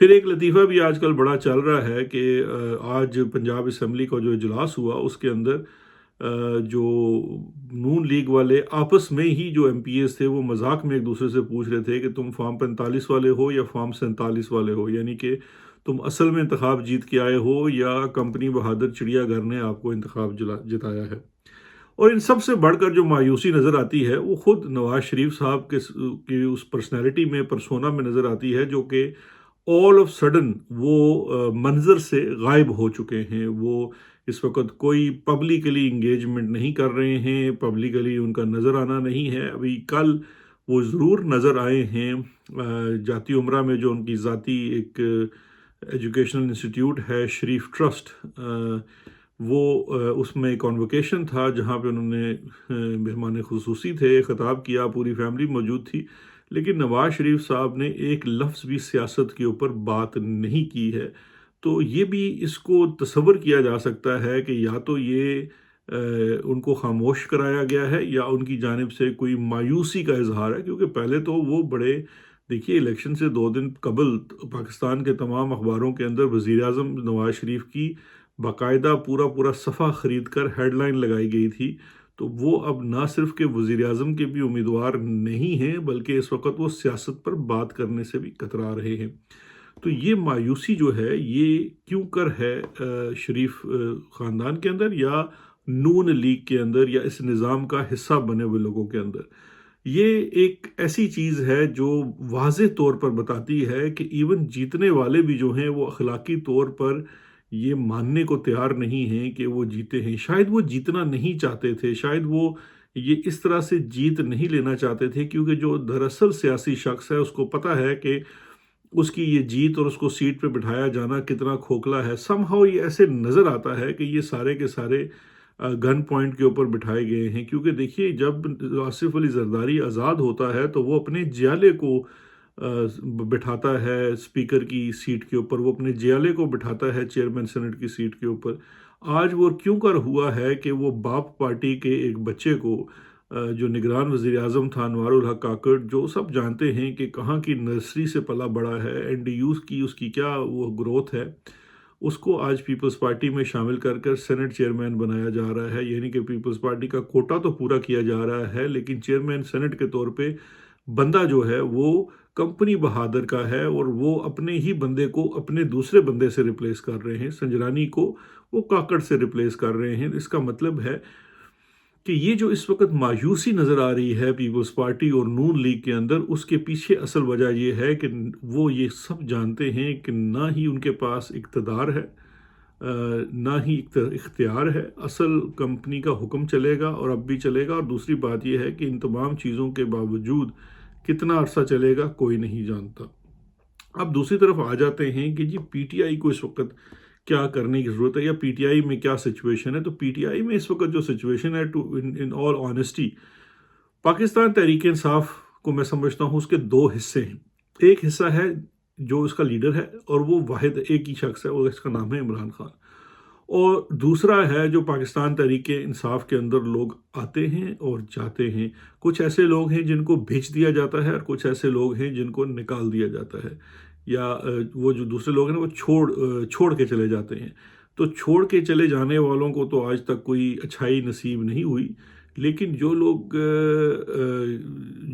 پھر ایک لطیفہ بھی آج کل بڑا چل رہا ہے کہ آج پنجاب اسمبلی کا جو اجلاس ہوا اس کے اندر جو نون لیگ والے آپس میں ہی جو ایم پی ایز تھے وہ مذاق میں ایک دوسرے سے پوچھ رہے تھے کہ تم فارم 45 والے ہو یا فارم 47 والے ہو، یعنی کہ تم اصل میں انتخاب جیت کے آئے ہو یا کمپنی بہادر چڑیا گھر نے آپ کو انتخاب جتایا ہے۔ اور ان سب سے بڑھ کر جو مایوسی نظر آتی ہے وہ خود نواز شریف صاحب کی اس پرسنالٹی میں، پرسونا میں نظر آتی ہے، جو کہ آل آف سڈن وہ منظر سے غائب ہو چکے ہیں۔ وہ اس وقت کوئی پبلکلی انگیجمنٹ نہیں کر رہے ہیں، پبلکلی ان کا نظر آنا نہیں ہے۔ ابھی کل وہ ضرور نظر آئے ہیں جاتی عمرہ میں، جو ان کی ذاتی ایک ایجوکیشنل انسٹیٹیوٹ ہے شریف ٹرسٹ، وہ اس میں کانوکیشن تھا جہاں پہ انہوں نے مہمان خصوصی تھے، خطاب کیا، پوری فیملی موجود تھی، لیکن نواز شریف صاحب نے ایک لفظ بھی سیاست کے اوپر بات نہیں کی ہے۔ تو یہ بھی اس کو تصور کیا جا سکتا ہے کہ یا تو یہ ان کو خاموش کرایا گیا ہے یا ان کی جانب سے کوئی مایوسی کا اظہار ہے، کیونکہ پہلے تو وہ بڑے، دیکھیے الیکشن سے 2 دن قبل پاکستان کے تمام اخباروں کے اندر وزیر اعظم نواز شریف کی باقاعدہ پورا صفحہ خرید کر ہیڈ لائن لگائی گئی تھی۔ تو وہ اب نہ صرف کہ وزیر اعظم کے بھی امیدوار نہیں ہیں، بلکہ اس وقت وہ سیاست پر بات کرنے سے بھی کترا رہے ہیں۔ تو یہ مایوسی جو ہے یہ کیوں کر ہے شریف خاندان کے اندر یا نون لیگ کے اندر یا اس نظام کا حصہ بنے ہوئے لوگوں کے اندر؟ یہ ایک ایسی چیز ہے جو واضح طور پر بتاتی ہے کہ ایون جیتنے والے بھی جو ہیں وہ اخلاقی طور پر یہ ماننے کو تیار نہیں ہیں کہ وہ جیتے ہیں۔ شاید وہ جیتنا نہیں چاہتے تھے، شاید وہ یہ اس طرح سے جیت نہیں لینا چاہتے تھے، کیونکہ جو دراصل سیاسی شخص ہے اس کو پتہ ہے کہ اس کی یہ جیت اور اس کو سیٹ پہ بٹھایا جانا کتنا کھوکھلا ہے۔ سم ہاؤ یہ ایسے نظر آتا ہے کہ یہ سارے کے سارے گن پوائنٹ کے اوپر بٹھائے گئے ہیں، کیونکہ دیکھیے جب آصف علی زرداری آزاد ہوتا ہے تو وہ اپنے جیالے کو بٹھاتا ہے اسپیکر کی سیٹ کے اوپر، وہ اپنے جیالے کو بٹھاتا ہے چیئرمین سینٹ کی سیٹ کے اوپر۔ آج وہ کیوں کر ہوا ہے کہ وہ باپ پارٹی کے ایک بچے کو جو نگران وزیر اعظم تھا انوار الحق کاکڑ، جو سب جانتے ہیں کہ کہاں کی نرسری سے پلا بڑا ہے، این ڈی یو کی اس کی کیا وہ گروتھ ہے، اس کو آج پیپلز پارٹی میں شامل کر کر سینٹ چیئرمین بنایا جا رہا ہے۔ یعنی کہ پیپلز پارٹی کا کوٹا تو پورا کیا جا رہا ہے، لیکن چیئرمین سینٹ کے طور پہ بندہ جو ہے وہ کمپنی بہادر کا ہے، اور وہ اپنے ہی بندے کو اپنے دوسرے بندے سے ریپلیس کر رہے ہیں۔ سنجرانی کو وہ کاکڑ سے ریپلیس کر رہے ہیں۔ اس کا مطلب ہے کہ یہ جو اس وقت مایوسی نظر آ رہی ہے پیپلز پارٹی اور نون لیگ کے اندر، اس کے پیچھے اصل وجہ یہ ہے کہ وہ یہ سب جانتے ہیں کہ نہ ہی ان کے پاس اقتدار ہے، نہ ہی اختیار ہے، اصل کمپنی کا حکم چلے گا اور اب بھی چلے گا، اور دوسری بات یہ ہے کہ ان تمام چیزوں کے باوجود کتنا عرصہ چلے گا کوئی نہیں جانتا۔ اب دوسری طرف آ جاتے ہیں کہ جی پی ٹی آئی کو اس وقت کیا کرنے کی ضرورت ہے، یا پی ٹی آئی میں کیا سچویشن ہے۔ تو پی ٹی آئی میں اس وقت جو سچویشن ہے، ان آل آنیسٹی، پاکستان تحریک انصاف کو میں سمجھتا ہوں اس کے 2 حصے ہیں۔ ایک حصہ ہے جو اس کا لیڈر ہے اور وہ واحد ایک ہی شخص ہے، اور اس کا نام ہے عمران خان، اور دوسرا ہے جو پاکستان تحریک انصاف کے اندر لوگ آتے ہیں اور جاتے ہیں۔ کچھ ایسے لوگ ہیں جن کو بھیج دیا جاتا ہے، اور کچھ ایسے لوگ ہیں جن کو نکال دیا جاتا ہے، یا وہ جو دوسرے لوگ ہیں وہ چھوڑ کے چلے جاتے ہیں۔ تو چھوڑ کے چلے جانے والوں کو تو آج تک کوئی اچھائی نصیب نہیں ہوئی، لیکن جو لوگ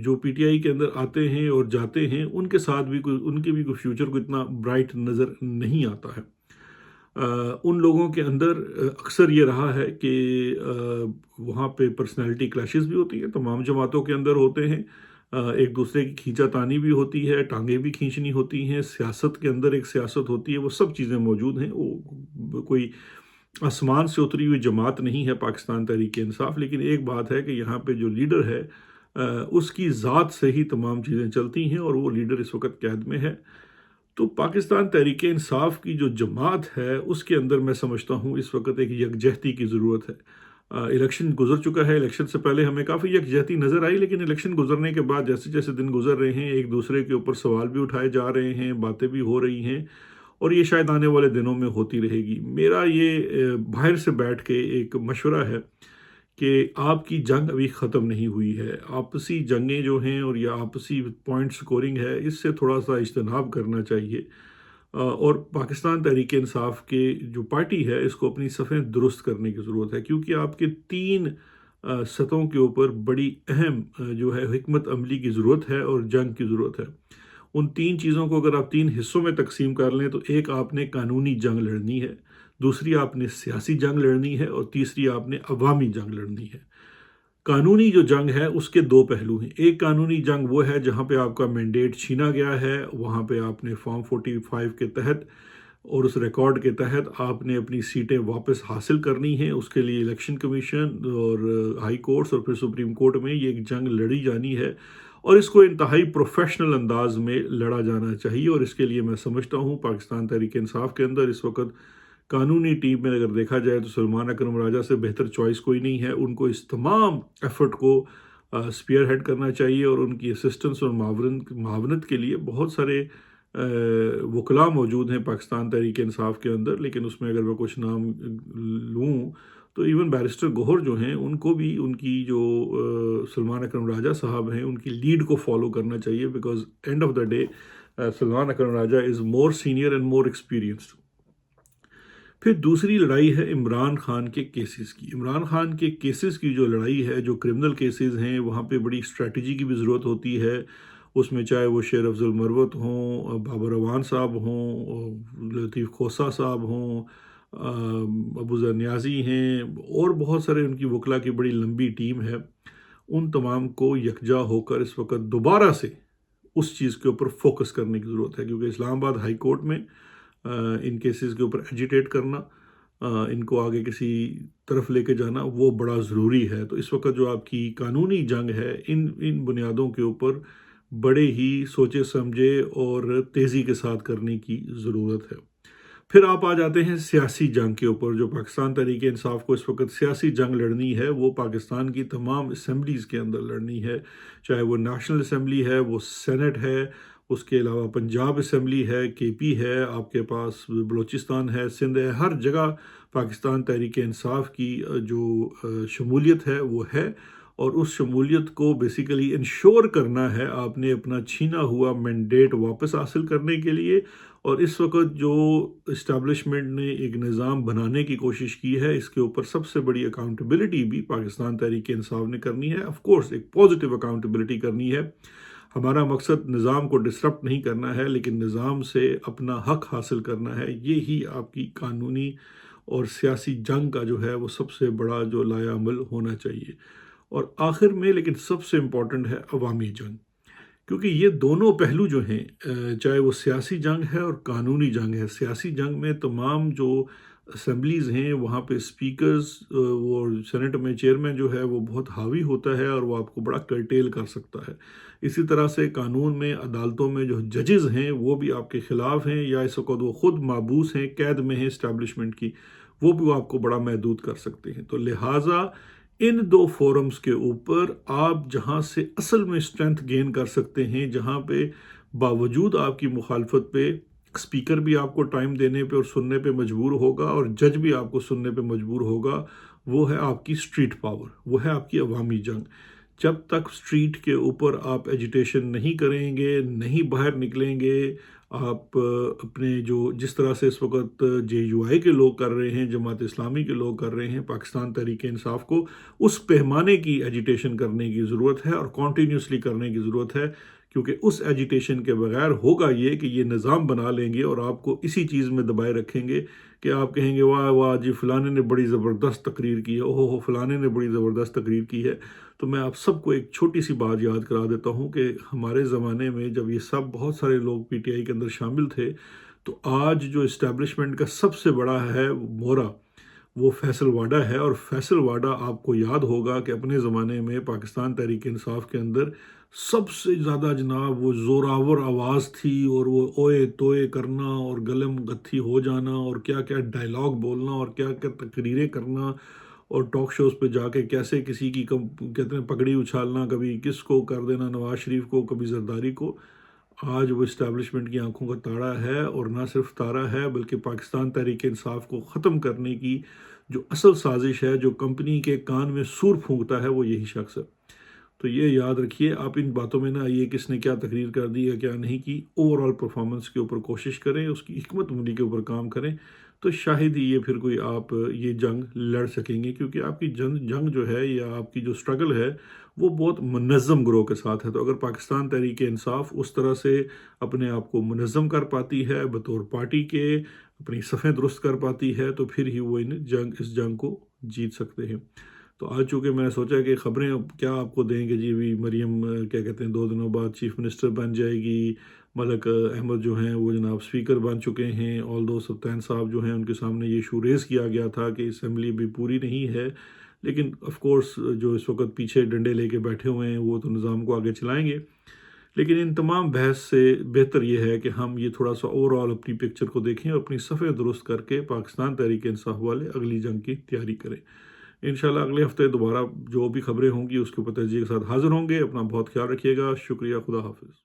جو پی ٹی آئی کے اندر آتے ہیں اور جاتے ہیں ان کے ساتھ بھی ان کے بھی کوئی فیوچر کو اتنا برائٹ نظر نہیں آتا ہے۔ ان لوگوں کے اندر اکثر یہ رہا ہے کہ وہاں پہ پرسنالٹی کلیشز بھی ہوتی ہیں، تمام جماعتوں کے اندر ہوتے ہیں، ایک دوسرے کی کھینچا تانی بھی ہوتی ہے، ٹانگیں بھی کھینچنی ہوتی ہیں، سیاست کے اندر ایک سیاست ہوتی ہے، وہ سب چیزیں موجود ہیں۔ وہ کوئی آسمان سے اتری ہوئی جماعت نہیں ہے پاکستان تحریک انصاف، لیکن ایک بات ہے کہ یہاں پہ جو لیڈر ہے اس کی ذات سے ہی تمام چیزیں چلتی ہیں، اور وہ لیڈر اس وقت قید میں ہے۔ تو پاکستان تحریک انصاف کی جو جماعت ہے اس کے اندر میں سمجھتا ہوں اس وقت ایک یکجہتی کی ضرورت ہے۔ الیکشن گزر چکا ہے، الیکشن سے پہلے ہمیں کافی یکجہتی نظر آئی، لیکن الیکشن گزرنے کے بعد جیسے جیسے دن گزر رہے ہیں ایک دوسرے کے اوپر سوال بھی اٹھائے جا رہے ہیں، باتیں بھی ہو رہی ہیں، اور یہ شاید آنے والے دنوں میں ہوتی رہے گی۔ میرا یہ باہر سے بیٹھ کے ایک مشورہ ہے کہ آپ کی جنگ ابھی ختم نہیں ہوئی ہے، آپسی جنگیں جو ہیں اور یا آپسی پوائنٹ سکورنگ ہے، اس سے تھوڑا سا اجتناب کرنا چاہیے۔ اور پاکستان تحریک انصاف کے جو پارٹی ہے اس کو اپنی صفیں درست کرنے کی ضرورت ہے، کیونکہ آپ کے تین سطحوں کے اوپر بڑی اہم جو ہے حکمت عملی کی ضرورت ہے اور جنگ کی ضرورت ہے۔ ان تین چیزوں کو اگر آپ تین حصوں میں تقسیم کر لیں تو ایک آپ نے قانونی جنگ لڑنی ہے، دوسری آپ نے سیاسی جنگ لڑنی ہے، اور تیسری آپ نے عوامی جنگ لڑنی ہے۔ قانونی جو جنگ ہے اس کے دو پہلو ہیں۔ ایک قانونی جنگ وہ ہے جہاں پہ آپ کا مینڈیٹ چھینا گیا ہے، وہاں پہ آپ نے فارم 45 کے تحت اور اس ریکارڈ کے تحت آپ نے اپنی سیٹیں واپس حاصل کرنی ہیں۔ اس کے لیے الیکشن کمیشن اور ہائی کورٹس اور پھر سپریم کورٹ میں یہ ایک جنگ لڑی جانی ہے، اور اس کو انتہائی پروفیشنل انداز میں لڑا جانا چاہیے۔ اور اس کے لیے میں سمجھتا ہوں پاکستان تحریک انصاف کے اندر اس وقت قانونی ٹیم میں اگر دیکھا جائے تو سلمان اکرم راجہ سے بہتر چوائس کوئی نہیں ہے۔ ان کو اس تمام ایفرٹ کو سپیئر ہیڈ کرنا چاہیے، اور ان کی اسسٹنس اور معاونت کے لیے بہت سارے وکلاء موجود ہیں پاکستان تحریک انصاف کے اندر، لیکن اس میں اگر میں کچھ نام لوں تو ایون بیرسٹر گوہر جو ہیں ان کو بھی ان کی جو سلمان اکرم راجہ صاحب ہیں ان کی لیڈ کو فالو کرنا چاہیے، because and of the day Salman Akram Raja is more senior and more experienced. پھر دوسری لڑائی ہے عمران خان کے کیسز کی۔ عمران خان کے کیسز کی جو لڑائی ہے، جو کرمنل کیسز ہیں، وہاں پہ بڑی اسٹریٹجی کی بھی ضرورت ہوتی ہے۔ اس میں چاہے وہ شیر افضل مروت ہوں، بابر روان صاحب ہوں، لطیف کھوسہ صاحب ہوں، ابو ذر نیازی ہیں، اور بہت سارے ان کی وکلاء کی بڑی لمبی ٹیم ہے۔ ان تمام کو یکجا ہو کر اس وقت دوبارہ سے اس چیز کے اوپر فوکس کرنے کی ضرورت ہے، کیونکہ اسلام آباد ہائی کورٹ میں ان کیسز کے اوپر ایجیٹیٹ کرنا، ان کو آگے کسی طرف لے کے جانا وہ بڑا ضروری ہے۔ تو اس وقت جو آپ کی قانونی جنگ ہے ان بنیادوں کے اوپر بڑے ہی سوچے سمجھے اور تیزی کے ساتھ کرنے کی ضرورت ہے۔ پھر آپ آ جاتے ہیں سیاسی جنگ کے اوپر، جو پاکستان تحریک انصاف کو اس وقت سیاسی جنگ لڑنی ہے، وہ پاکستان کی تمام اسمبلیز کے اندر لڑنی ہے، چاہے وہ نیشنل اسمبلی ہے، وہ سینٹ ہے، اس کے علاوہ پنجاب اسمبلی ہے، کے پی ہے، آپ کے پاس بلوچستان ہے، سندھ ہے، ہر جگہ پاکستان تحریک انصاف کی جو شمولیت ہے وہ ہے، اور اس شمولیت کو بیسیکلی انشور کرنا ہے آپ نے اپنا چھینا ہوا مینڈیٹ واپس حاصل کرنے کے لیے۔ اور اس وقت جو اسٹیبلشمنٹ نے ایک نظام بنانے کی کوشش کی ہے، اس کے اوپر سب سے بڑی اکاؤنٹیبلٹی بھی پاکستان تحریک انصاف نے کرنی ہے۔ آف کورس ایک پازیٹیو اکاؤنٹیبلٹی کرنی ہے۔ ہمارا مقصد نظام کو ڈسرپٹ نہیں کرنا ہے، لیکن نظام سے اپنا حق حاصل کرنا ہے۔ یہی آپ کی قانونی اور سیاسی جنگ کا جو ہے وہ سب سے بڑا جو لائحہ عمل ہونا چاہیے۔ اور آخر میں لیکن سب سے امپورٹنٹ ہے عوامی جنگ، کیونکہ یہ دونوں پہلو جو ہیں، چاہے وہ سیاسی جنگ ہے اور قانونی جنگ ہے۔ سیاسی جنگ میں تمام جو اسمبلیز ہیں وہاں پہ اسپیکرز، وہ سینٹ میں چیئرمین جو ہے وہ بہت حاوی ہوتا ہے اور وہ آپ کو بڑا کرٹیل کر سکتا ہے۔ اسی طرح سے قانون میں، عدالتوں میں جو ججز ہیں وہ بھی آپ کے خلاف ہیں، یا اس وقت وہ خود محبوس ہیں، قید میں ہیں اسٹیبلشمنٹ کی، وہ بھی آپ کو بڑا محدود کر سکتے ہیں۔ تو لہٰذا ان دو فورمز کے اوپر آپ جہاں سے اصل میں اسٹرینتھ گین کر سکتے ہیں، جہاں پہ باوجود آپ کی مخالفت پہ اسپیکر بھی آپ کو ٹائم دینے پہ اور سننے پہ مجبور ہوگا، اور جج بھی آپ کو سننے پہ مجبور ہوگا، وہ ہے آپ کی اسٹریٹ پاور، وہ ہے آپ کی عوامی جنگ۔ جب تک اسٹریٹ کے اوپر آپ ایجیٹیشن نہیں کریں گے، نہیں باہر نکلیں گے، آپ اپنے جو جس طرح سے اس وقت جے یو آئی کے لوگ کر رہے ہیں، جماعت اسلامی کے لوگ کر رہے ہیں، پاکستان تحریک انصاف کو اس پیمانے کی ایجیٹیشن کرنے کی ضرورت ہے اور کنٹینیوسلی کرنے کی ضرورت ہے، کیونکہ اس ایجیٹیشن کے بغیر ہوگا یہ کہ یہ نظام بنا لیں گے اور آپ کو اسی چیز میں دبائے رکھیں گے کہ آپ کہیں گے واہ واہ جی فلانے نے بڑی زبردست تقریر کی ہے، اوہ ہو فلانے نے بڑی زبردست تقریر کی ہے۔ تو میں آپ سب کو ایک چھوٹی سی بات یاد کرا دیتا ہوں کہ ہمارے زمانے میں جب یہ سب بہت سارے لوگ پی ٹی آئی کے اندر شامل تھے، تو آج جو اسٹیبلشمنٹ کا سب سے بڑا ہے مورا، وہ فیصل واڈا ہے۔ اور فیصل واڈا آپ کو یاد ہوگا کہ اپنے زمانے میں پاکستان تحریک انصاف کے اندر سب سے زیادہ جناب وہ زوراور آواز تھی، اور وہ اوئے توئے کرنا اور گلم گتھی ہو جانا اور کیا کیا ڈائلاگ بولنا اور کیا کیا تقریریں کرنا، اور ٹاک شوز پہ جا کے کیسے کسی کی کہتے ہیں پگڑی اچھالنا، کبھی کس کو کر دینا نواز شریف کو، کبھی زرداری کو۔ آج وہ اسٹیبلشمنٹ کی آنکھوں کا تارا ہے، اور نہ صرف تارا ہے بلکہ پاکستان تحریک انصاف کو ختم کرنے کی جو اصل سازش ہے، جو کمپنی کے کان میں سور پھونکتا ہے، وہ یہی شخص ہے۔ تو یہ یاد رکھیے، آپ ان باتوں میں نہ آئیے کس نے کیا تقریر کر دی یا کیا نہیں کی، اوور آل پرفارمنس کے اوپر کوشش کریں، اس کی حکمت عملی کے اوپر کام کریں، تو شاید ہی یہ پھر کوئی آپ یہ جنگ لڑ سکیں گے، کیونکہ آپ کی جنگ جو ہے یا آپ کی جو سٹرگل ہے وہ بہت منظم گروہ کے ساتھ ہے۔ تو اگر پاکستان تحریک انصاف اس طرح سے اپنے آپ کو منظم کر پاتی ہے بطور پارٹی کے، اپنی صفیں درست کر پاتی ہے، تو پھر ہی وہ اس جنگ کو جیت سکتے ہیں۔ تو آج چونکہ میں نے سوچا کہ خبریں اب کیا آپ کو دیں گے جی، بھی مریم کیا کہتے ہیں 2 دنوں بعد چیف منسٹر بن جائے گی، ملک احمد جو ہیں وہ جناب اسپیکر بن چکے ہیں، آل دو سلطان صاحب جو ہیں ان کے سامنے یہ ایشو ریز کیا گیا تھا کہ اسمبلی بھی پوری نہیں ہے، لیکن آف کورس جو اس وقت پیچھے ڈنڈے لے کے بیٹھے ہوئے ہیں وہ تو نظام کو آگے چلائیں گے۔ لیکن ان تمام بحث سے بہتر یہ ہے کہ ہم یہ تھوڑا سا اوور آل اپنی پکچر کو دیکھیں اور اپنی صفیں درست کر کے پاکستان تحریک انصاف والے اگلی جنگ کی تیاری کریں۔ انشاءاللہ اگلے ہفتے دوبارہ جو بھی خبریں ہوں گی اس کے اوپر تجزیے کے ساتھ حاضر ہوں گے۔ اپنا بہت خیال رکھیے گا، شکریہ، خدا حافظ۔